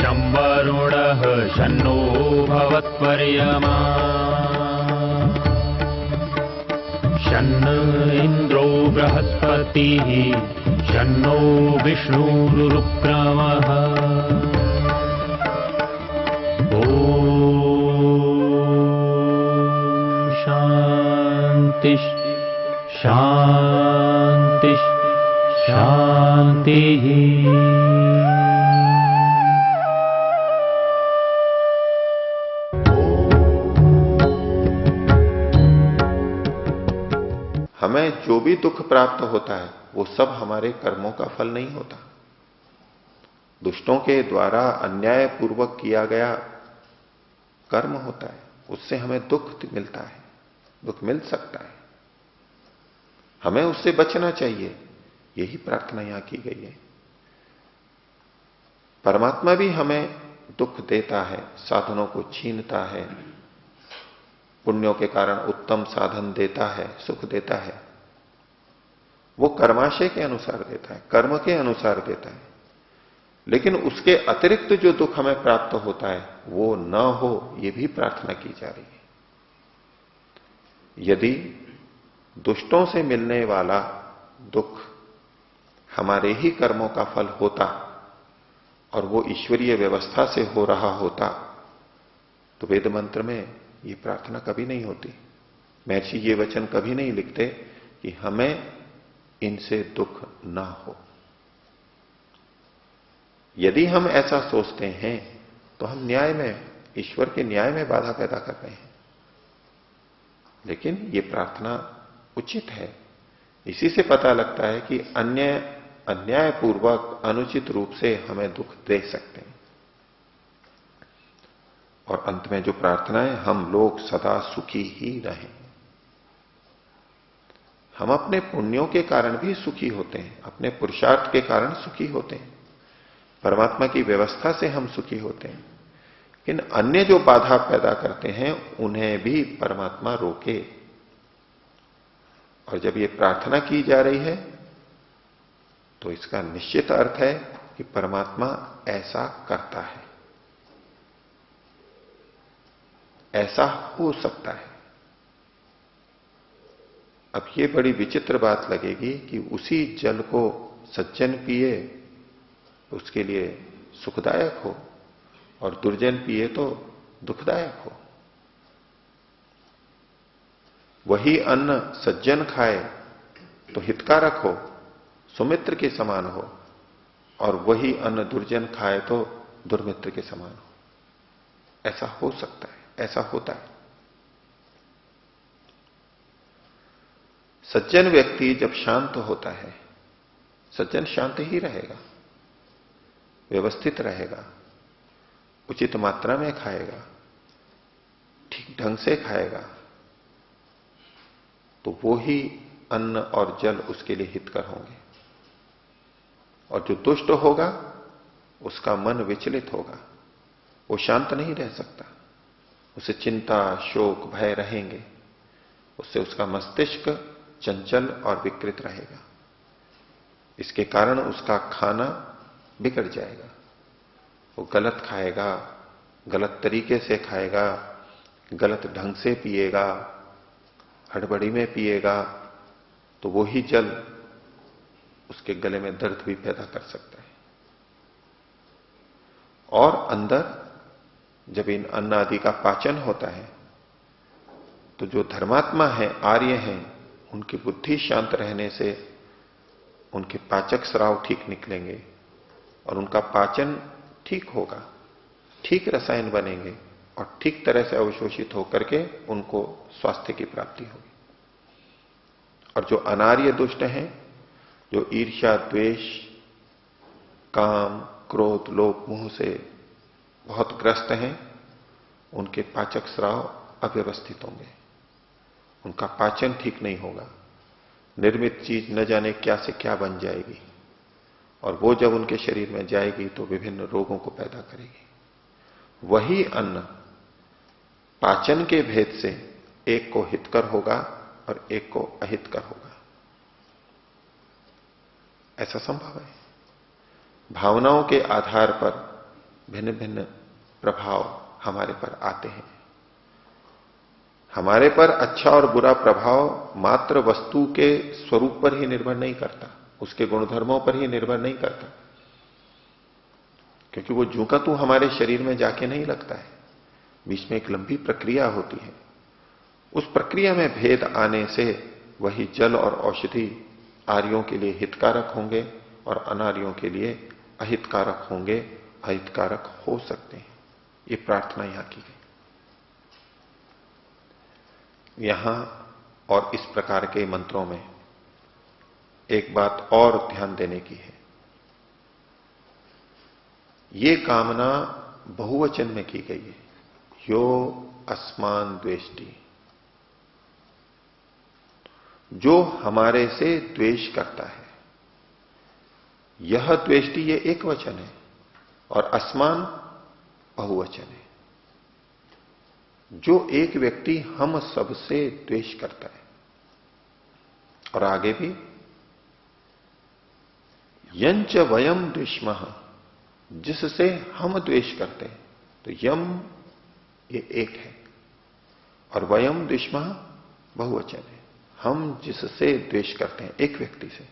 शं वरुणः शन्नो भवत्वर्यमा शन्न इन्द्रो बृहस्पतिः शन्नो विष्णुरुक्रमः ॐ शान्ति शान्ति शान्तिः। हमें जो भी दुख प्राप्त होता है वो सब हमारे कर्मों का फल नहीं होता। दुष्टों के द्वारा अन्याय पूर्वक किया गया कर्म होता है, उससे हमें दुख मिलता है, दुख मिल सकता है। हमें उससे बचना चाहिए, यही प्रार्थना यहां की गई है। परमात्मा भी हमें दुख देता है, साधनों को छीनता है, पुण्यों के कारण उत्तम साधन देता है, सुख देता है। वो कर्माशय के अनुसार देता है, कर्म के अनुसार देता है। लेकिन उसके अतिरिक्त जो दुख हमें प्राप्त होता है वो न हो, ये भी प्रार्थना की जा रही है। यदि दुष्टों से मिलने वाला दुख हमारे ही कर्मों का फल होता और वो ईश्वरीय व्यवस्था से हो रहा होता तो वेद मंत्र में ये प्रार्थना कभी नहीं होती। महर्षि ये वचन कभी नहीं लिखते कि हमें इनसे दुख ना हो। यदि हम ऐसा सोचते हैं तो हम न्याय में, ईश्वर के न्याय में बाधा पैदा कर रहे हैं। लेकिन ये प्रार्थना उचित है। इसी से पता लगता है कि अन्यायपूर्वक अनुचित रूप से हमें दुख दे सकते हैं। और अंत में जो प्रार्थना है, हम लोग सदा सुखी ही रहें। हम अपने पुण्यों के कारण भी सुखी होते हैं, अपने पुरुषार्थ के कारण सुखी होते हैं, परमात्मा की व्यवस्था से हम सुखी होते हैं। लेकिन अन्य जो बाधा पैदा करते हैं उन्हें भी परमात्मा रोके। और जब ये प्रार्थना की जा रही है तो इसका निश्चित अर्थ है कि परमात्मा ऐसा करता है, ऐसा हो सकता है। अब ये बड़ी विचित्र बात लगेगी कि उसी जल को सज्जन पिए उसके लिए सुखदायक हो और दुर्जन पिए तो दुखदायक हो। वही अन्न सज्जन खाए तो हितकारक हो, सुमित्र के समान हो, और वही अन्न दुर्जन खाए तो दुर्मित्र के समान हो। ऐसा हो सकता है, ऐसा होता है। सज्जन व्यक्ति जब शांत होता है, सज्जन शांत ही रहेगा, व्यवस्थित रहेगा, उचित मात्रा में खाएगा, ठीक ढंग से खाएगा, तो वो ही अन्न और जल उसके लिए हितकर होंगे। और जो दुष्ट होगा उसका मन विचलित होगा, वो शांत नहीं रह सकता, उसे चिंता, शोक, भय रहेंगे, उससे उसका मस्तिष्क चंचल और विकृत रहेगा। इसके कारण उसका खाना बिगड़ जाएगा, वो गलत खाएगा, गलत तरीके से खाएगा, गलत ढंग से पिएगा, हड़बड़ी में पिएगा, तो वो ही जल उसके गले में दर्द भी पैदा कर सकता है। और अंदर जब इन अन्न आदि का पाचन होता है तो जो धर्मात्मा है, आर्य हैं, उनकी बुद्धि शांत रहने से उनके पाचक स्राव ठीक निकलेंगे और उनका पाचन ठीक होगा, ठीक रसायन बनेंगे और ठीक तरह से अवशोषित होकर के उनको स्वास्थ्य की प्राप्ति होगी। और जो अनार्य दुष्ट हैं, जो ईर्ष्या, द्वेष, काम, क्रोध, लोभ, मोह से बहुत ग्रस्त हैं, उनके पाचक स्राव अव्यवस्थित होंगे, उनका पाचन ठीक नहीं होगा, निर्मित चीज न जाने क्या से क्या बन जाएगी और वो जब उनके शरीर में जाएगी तो विभिन्न रोगों को पैदा करेगी। वही अन्न पाचन के भेद से एक को हितकर होगा और एक को अहितकर होगा, ऐसा संभव है। भावनाओं के आधार पर भिन्न भिन्न प्रभाव हमारे पर आते हैं। हमारे पर अच्छा और बुरा प्रभाव मात्र वस्तु के स्वरूप पर ही निर्भर नहीं करता, उसके गुणधर्मों पर ही निर्भर नहीं करता, क्योंकि वो जूं का तू हमारे शरीर में जाके नहीं लगता है। बीच में एक लंबी प्रक्रिया होती है। उस प्रक्रिया में भेद आने से वही जल और औषधि आर्यों के लिए हितकारक होंगे और अनार्यों के लिए अहितकारक होंगे, अहितकारक हो सकते हैं। ये प्रार्थना यहां की गई। यहां और इस प्रकार के मंत्रों में एक बात और ध्यान देने की है। ये कामना बहुवचन में की गई है, यो अस्मान द्वेष्टि, जो हमारे से द्वेष करता है। यह द्वेष्टि ये एक वचन है और अस्मान बहुवचन है। जो एक व्यक्ति हम सबसे द्वेष करता है। और आगे भी यंच वयम द्वेष्मः, जिससे हम द्वेष करते हैं। तो यम ये एक है और वयम द्वेष्मः बहुवचन है। हम जिससे द्वेष करते हैं, एक व्यक्ति से।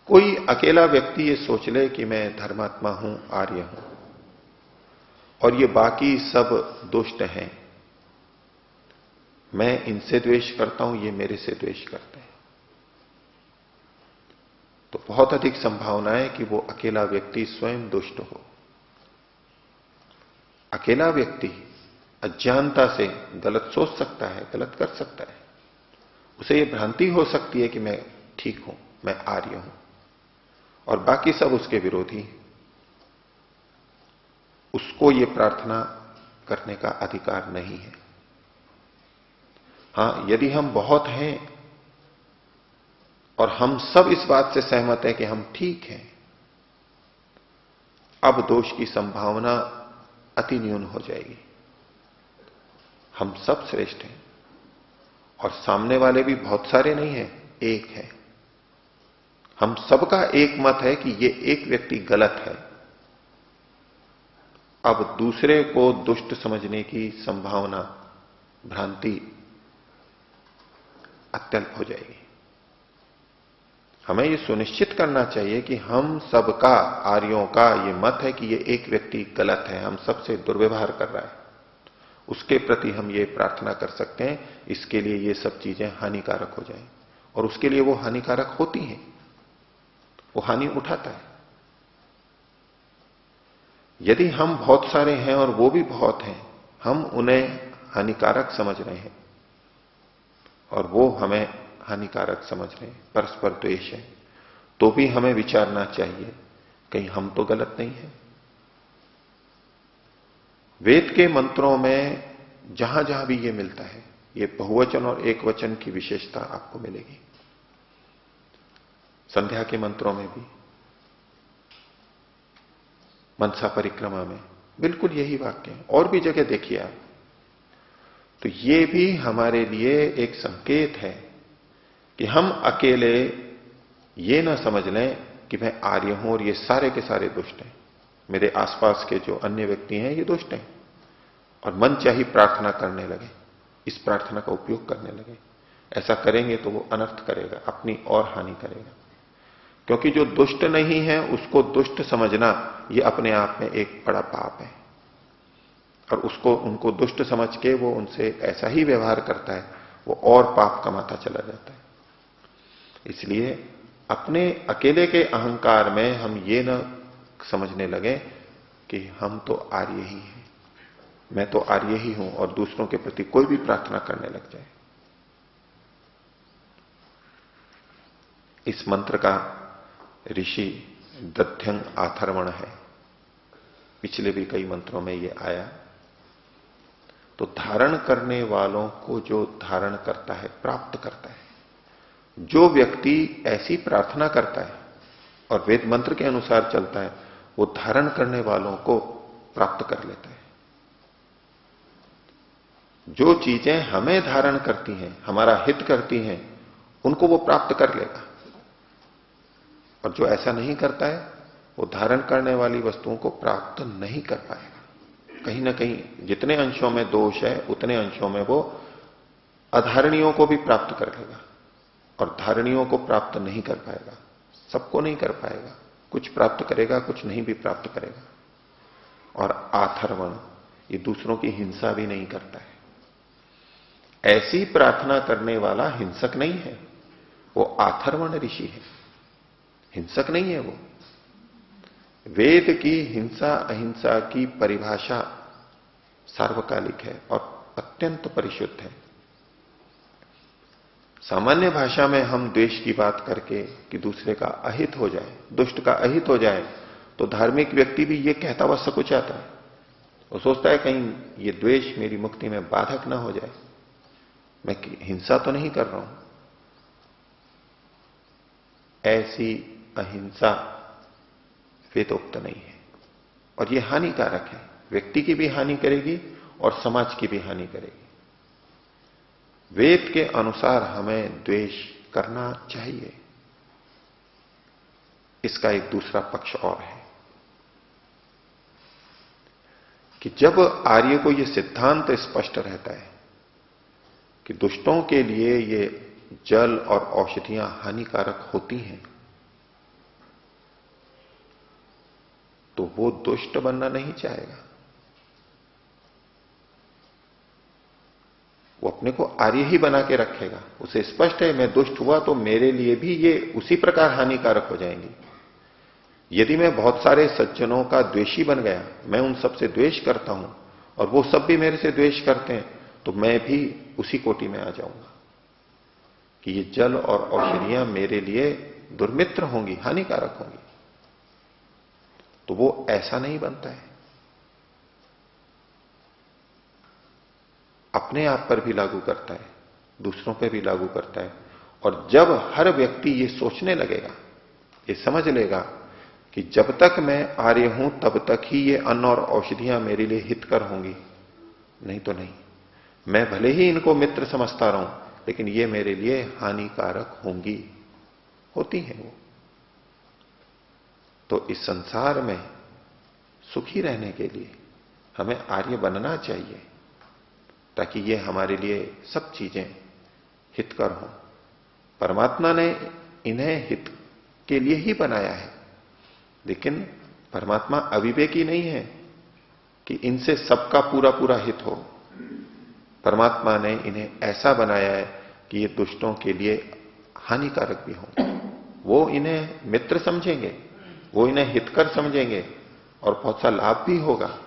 कोई अकेला व्यक्ति ये सोच ले कि मैं धर्मात्मा हूं, आर्य हूं, और ये बाकी सब दुष्ट हैं, मैं इनसे द्वेष करता हूं, ये मेरे से द्वेष करते हैं, तो बहुत अधिक संभावना है कि वो अकेला व्यक्ति स्वयं दुष्ट हो। अकेला व्यक्ति अज्ञानता से गलत सोच सकता है, गलत कर सकता है। उसे ये भ्रांति हो सकती है कि मैं ठीक हूं, मैं आर्य हूं, और बाकी सब उसके विरोधी। उसको ये प्रार्थना करने का अधिकार नहीं है। हां, यदि हम बहुत हैं और हम सब इस बात से सहमत हैं कि हम ठीक हैं, अब दोष की संभावना अति न्यून हो जाएगी। हम सब श्रेष्ठ हैं और सामने वाले भी बहुत सारे नहीं हैं, एक है। हम सबका एक मत है कि ये एक व्यक्ति गलत है। अब दूसरे को दुष्ट समझने की संभावना, भ्रांति अत्यल्प हो जाएगी। हमें ये सुनिश्चित करना चाहिए कि हम सबका, आर्यों का ये मत है कि ये एक व्यक्ति गलत है, हम सबसे दुर्व्यवहार कर रहा है। उसके प्रति हम ये प्रार्थना कर सकते हैं, इसके लिए ये सब चीजें हानिकारक हो जाएं, और उसके लिए वो हानिकारक होती हैं, वो हानि उठाता है। यदि हम बहुत सारे हैं और वो भी बहुत हैं, हम उन्हें हानिकारक समझ रहे हैं और वो हमें हानिकारक समझ रहे हैं, परस्पर द्वेष है, तो भी हमें विचारना चाहिए कहीं हम तो गलत नहीं है। वेद के मंत्रों में जहां जहां भी ये मिलता है, ये बहुवचन और एक वचन की विशेषता आपको मिलेगी। संध्या के मंत्रों में भी, मनसा परिक्रमा में बिल्कुल यही वाक्य है। और भी जगह देखिए आप, तो ये भी हमारे लिए एक संकेत है कि हम अकेले ये ना समझ लें कि मैं आर्य हूं और ये सारे के सारे दुष्ट हैं, मेरे आसपास के जो अन्य व्यक्ति हैं ये दुष्ट हैं, और मन चाही प्रार्थना करने लगे, इस प्रार्थना का उपयोग करने लगे। ऐसा करेंगे तो वो अनर्थ करेगा, अपनी और हानि करेगा। क्योंकि जो दुष्ट नहीं है उसको दुष्ट समझना ये अपने आप में एक बड़ा पाप है, और उसको, उनको दुष्ट समझ के वो उनसे ऐसा ही व्यवहार करता है, वो और पाप कमाता चला जाता है। इसलिए अपने अकेले के अहंकार में हम ये न समझने लगे कि हम तो आर्य ही हैं, मैं तो आर्य ही हूं, और दूसरों के प्रति कोई भी प्रार्थना करने लग जाए। इस मंत्र का ऋषि दध्यंग आथर्वण है, पिछले भी कई मंत्रों में ये आया। तो धारण करने वालों को जो धारण करता है, प्राप्त करता है। जो व्यक्ति ऐसी प्रार्थना करता है और वेद मंत्र के अनुसार चलता है, वो धारण करने वालों को प्राप्त कर लेता है। जो चीजें हमें धारण करती हैं, हमारा हित करती हैं, उनको वो प्राप्त कर लेगा। और जो ऐसा नहीं करता है, वो धारण करने वाली वस्तुओं को प्राप्त नहीं कर पाएगा। कहीं ना कहीं जितने अंशों में दोष है उतने अंशों में वो अधारणियों को भी प्राप्त कर लेगा और धारणियों को प्राप्त नहीं कर पाएगा, सबको नहीं कर पाएगा। कुछ प्राप्त करेगा, कुछ नहीं भी प्राप्त करेगा। और आथर्वण, ये दूसरों की हिंसा भी नहीं करता है। ऐसी प्रार्थना करने वाला हिंसक नहीं है, वो आथर्वण ऋषि है, हिंसक नहीं है वो। वेद की हिंसा अहिंसा की परिभाषा सार्वकालिक है और अत्यंत परिशुद्ध है। सामान्य भाषा में हम द्वेष की बात करके कि दूसरे का अहित हो जाए, दुष्ट का अहित हो जाए, तो धार्मिक व्यक्ति भी ये कहता हुआ सकुचाता है। वो सोचता है कहीं ये द्वेष मेरी मुक्ति में बाधक ना हो जाए, मैं हिंसा तो नहीं कर रहा हूं। ऐसी अहिंसा वेदोक्त नहीं है और ये हानिकारक है, व्यक्ति की भी हानि करेगी और समाज की भी हानि करेगी। वेद के अनुसार हमें द्वेष करना चाहिए। इसका एक दूसरा पक्ष और है कि जब आर्य को यह सिद्धांत स्पष्ट रहता है कि दुष्टों के लिए ये जल और औषधियां हानिकारक होती हैं, तो वो दुष्ट बनना नहीं चाहेगा। वो अपने को आर्य ही बना के रखेगा। उसे स्पष्ट है मैं दुष्ट हुआ तो मेरे लिए भी ये उसी प्रकार हानिकारक हो जाएंगी। यदि मैं बहुत सारे सज्जनों का द्वेषी बन गया, मैं उन सबसे द्वेष करता हूं और वो सब भी मेरे से द्वेष करते हैं, तो मैं भी उसी कोटि में आ जाऊंगा कि ये जल और औषधियां मेरे लिए दुर्मित्र होंगी, हानिकारक होंगी। तो वो ऐसा नहीं बनता है। अपने आप पर भी लागू करता है, दूसरों पर भी लागू करता है। और जब हर व्यक्ति ये सोचने लगेगा, ये समझ लेगा कि जब तक मैं आर्य हूं तब तक ही ये अन्न और औषधियां मेरे लिए हितकर होंगी, नहीं तो नहीं। मैं भले ही इनको मित्र समझता रहूं, लेकिन ये मेरे लिए हानिकारक होंगी, होती हैं वो। तो इस संसार में सुखी रहने के लिए हमें आर्य बनना चाहिए, ताकि ये हमारे लिए सब चीजें हितकर हों। परमात्मा ने इन्हें हित के लिए ही बनाया है, लेकिन परमात्मा अविवेकी नहीं है कि इनसे सबका पूरा पूरा हित हो। परमात्मा ने इन्हें ऐसा बनाया है कि ये दुष्टों के लिए हानिकारक भी हों। वो इन्हें मित्र समझेंगे, वो इन्हें हितकर समझेंगे और बहुत सा लाभ भी होगा,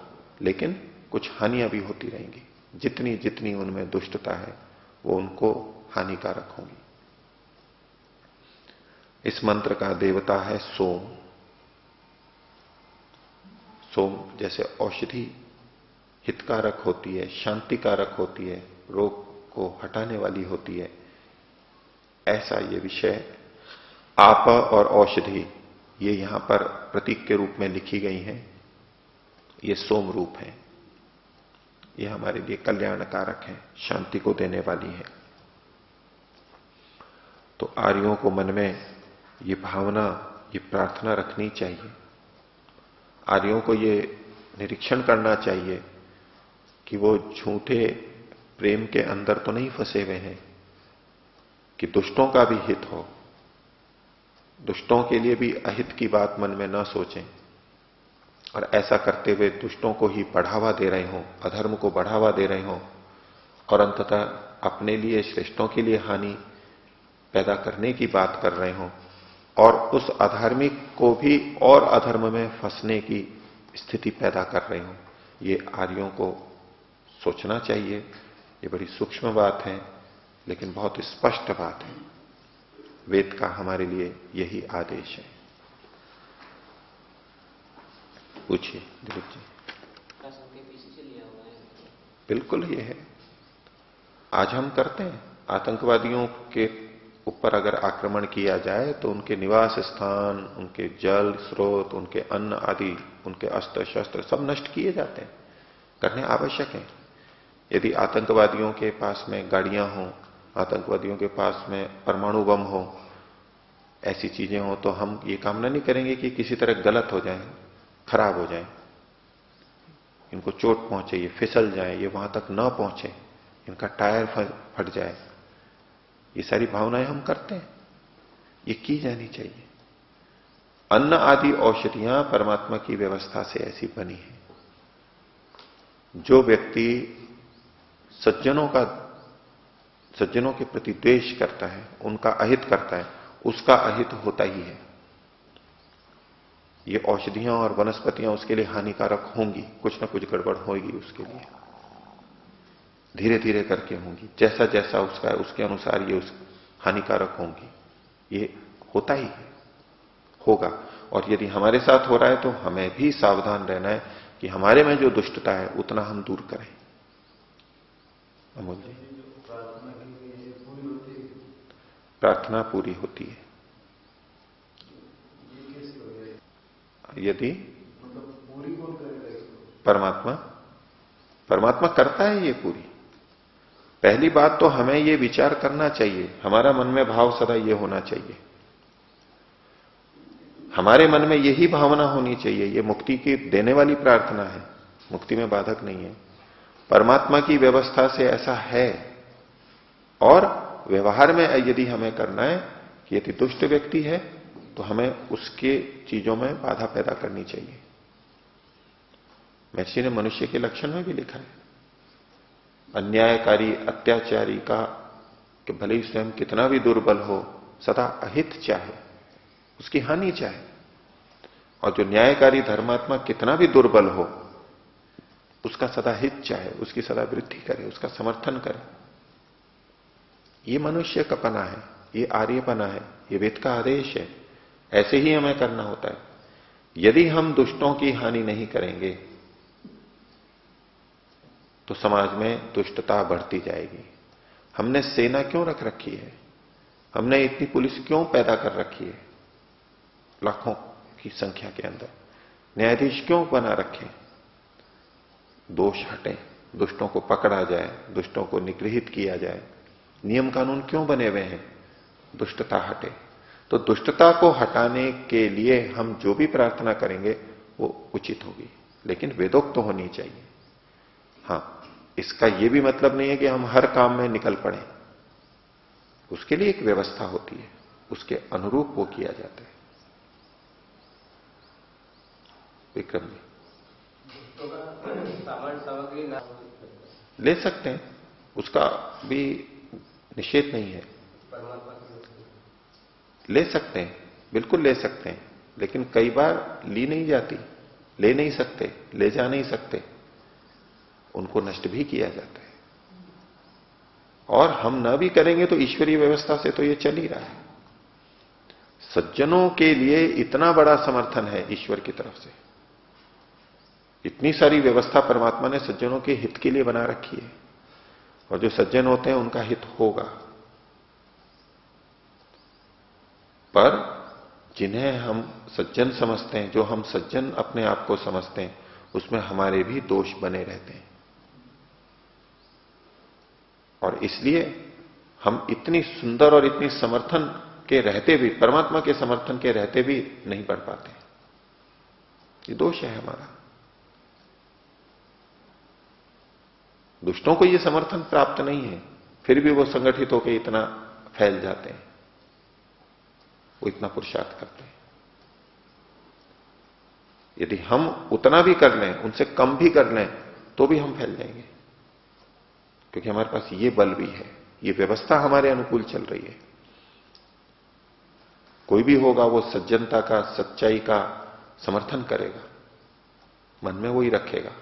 लेकिन कुछ हानियां भी होती रहेंगी। जितनी जितनी उनमें दुष्टता है वो उनको हानिकारक होंगी। इस मंत्र का देवता है सोम। सोम जैसे औषधि हितकारक होती है, शांतिकारक होती है, रोग को हटाने वाली होती है, ऐसा ये विषय आप और औषधि ये यहां पर प्रतीक के रूप में लिखी गई हैं। ये सोम रूप है, ये हमारे लिए कल्याणकारक है, शांति को देने वाली है। तो आर्यों को मन में ये भावना, ये प्रार्थना रखनी चाहिए। आर्यों को ये निरीक्षण करना चाहिए कि वो झूठे प्रेम के अंदर तो नहीं फंसे हुए हैं, कि दुष्टों का भी हित हो, दुष्टों के लिए भी अहित की बात मन में ना सोचें और ऐसा करते हुए दुष्टों को ही बढ़ावा दे रहे हों, अधर्म को बढ़ावा दे रहे हों और अंततः अपने लिए, श्रेष्ठों के लिए हानि पैदा करने की बात कर रहे हों और उस अधार्मिक को भी और अधर्म में फंसने की स्थिति पैदा कर रहे हों। ये आर्यों को सोचना चाहिए। ये बड़ी सूक्ष्म बात है, लेकिन बहुत स्पष्ट बात है। वेद का हमारे लिए यही आदेश है। पूछिए दिलीप जी। बिल्कुल ये है। आज हम करते हैं, आतंकवादियों के ऊपर अगर आक्रमण किया जाए तो उनके निवास स्थान, उनके जल स्रोत, उनके अन्न आदि, उनके अस्त्र शस्त्र सब नष्ट किए जाते हैं, करने आवश्यक है। यदि आतंकवादियों के पास में गाड़ियां हों, आतंकवादियों के पास में परमाणु बम हो, ऐसी चीजें हो तो हम ये कामना नहीं करेंगे कि किसी तरह गलत हो जाए, खराब हो जाए, इनको चोट पहुंचे, ये फिसल जाए, ये वहां तक ना पहुंचे, इनका टायर फट जाए। ये सारी भावनाएं हम करते हैं, ये की जानी चाहिए। अन्न आदि औषधियां परमात्मा की व्यवस्था से ऐसी बनी है। जो व्यक्ति सज्जनों के प्रति द्वेष करता है, उनका अहित करता है, उसका अहित होता ही है। ये औषधियां और वनस्पतियां उसके लिए हानिकारक होंगी, कुछ ना कुछ गड़बड़ होगी उसके लिए, धीरे धीरे करके होंगी, जैसा जैसा उसका उसके अनुसार ये उस हानिकारक होंगी। ये होता ही है, होगा। और यदि हमारे साथ हो रहा है तो हमें भी सावधान रहना है कि हमारे में जो दुष्टता है उतना हम दूर करें। अमोल जी, प्रार्थना पूरी होती है यदि परमात्मा करता है ये पूरी। पहली बात तो हमें ये विचार करना चाहिए, हमारा मन में भाव सदा ये होना चाहिए, हमारे मन में यही भावना होनी चाहिए, ये मुक्ति की देने वाली प्रार्थना है, मुक्ति में बाधक नहीं है। परमात्मा की व्यवस्था से ऐसा है। और व्यवहार में यदि हमें करना है कि यदि दुष्ट व्यक्ति है तो हमें उसके चीजों में बाधा पैदा करनी चाहिए। महर्षि ने मनुष्य के लक्षण में भी लिखा है, अन्यायकारी अत्याचारी का कि भले ही स्वयं कितना भी दुर्बल हो, सदा अहित चाहे, उसकी हानि चाहे। और जो न्यायकारी धर्मात्मा कितना भी दुर्बल हो, उसका सदा हित चाहे, उसकी सदा वृद्धि करे, उसका समर्थन करे। ये मनुष्य का पना है, ये आर्यपना है, ये वेद का आदेश है। ऐसे ही हमें करना होता है। यदि हम दुष्टों की हानि नहीं करेंगे तो समाज में दुष्टता बढ़ती जाएगी। हमने सेना क्यों रख रखी है, हमने इतनी पुलिस क्यों पैदा कर रखी है, लाखों की संख्या के अंदर न्यायाधीश क्यों बना रखे, दोष हटे, दुष्टों को पकड़ा जाए, दुष्टों को निगृहित किया जाए। नियम कानून क्यों बने हुए हैं, दुष्टता हटे। तो दुष्टता को हटाने के लिए हम जो भी प्रार्थना करेंगे वो उचित होगी, लेकिन वेदोक्त तो होनी चाहिए। हां, इसका यह भी मतलब नहीं है कि हम हर काम में निकल पड़े, उसके लिए एक व्यवस्था होती है, उसके अनुरूप वो किया जाता है। विक्रम जी, सामग्री ले सकते हैं, उसका भी निषेध नहीं है, ले सकते हैं, बिल्कुल ले सकते हैं, लेकिन कई बार ली नहीं जाती, ले नहीं सकते, ले जा नहीं सकते, उनको नष्ट भी किया जाता है। और हम ना भी करेंगे तो ईश्वरीय व्यवस्था से तो ये चल ही रहा है। सज्जनों के लिए इतना बड़ा समर्थन है ईश्वर की तरफ से, इतनी सारी व्यवस्था परमात्मा ने सज्जनों के हित के लिए बना रखी है, और जो सज्जन होते हैं उनका हित होगा। पर जिन्हें हम सज्जन समझते हैं, जो हम सज्जन अपने आप को समझते हैं, उसमें हमारे भी दोष बने रहते हैं। और इसलिए हम इतनी सुंदर और इतनी समर्थन के रहते भी, परमात्मा के समर्थन के रहते भी नहीं बढ़ पाते। ये दोष है हमारा। दुष्टों को ये समर्थन प्राप्त नहीं है, फिर भी वो संगठित होकर इतना फैल जाते हैं, वो इतना पुरुषार्थ करते हैं। यदि हम उतना भी कर लें, उनसे कम भी कर लें, तो भी हम फैल जाएंगे, क्योंकि हमारे पास ये बल भी है, ये व्यवस्था हमारे अनुकूल चल रही है। कोई भी होगा वो सज्जनता का, सच्चाई का समर्थन करेगा, मन में वही रखेगा।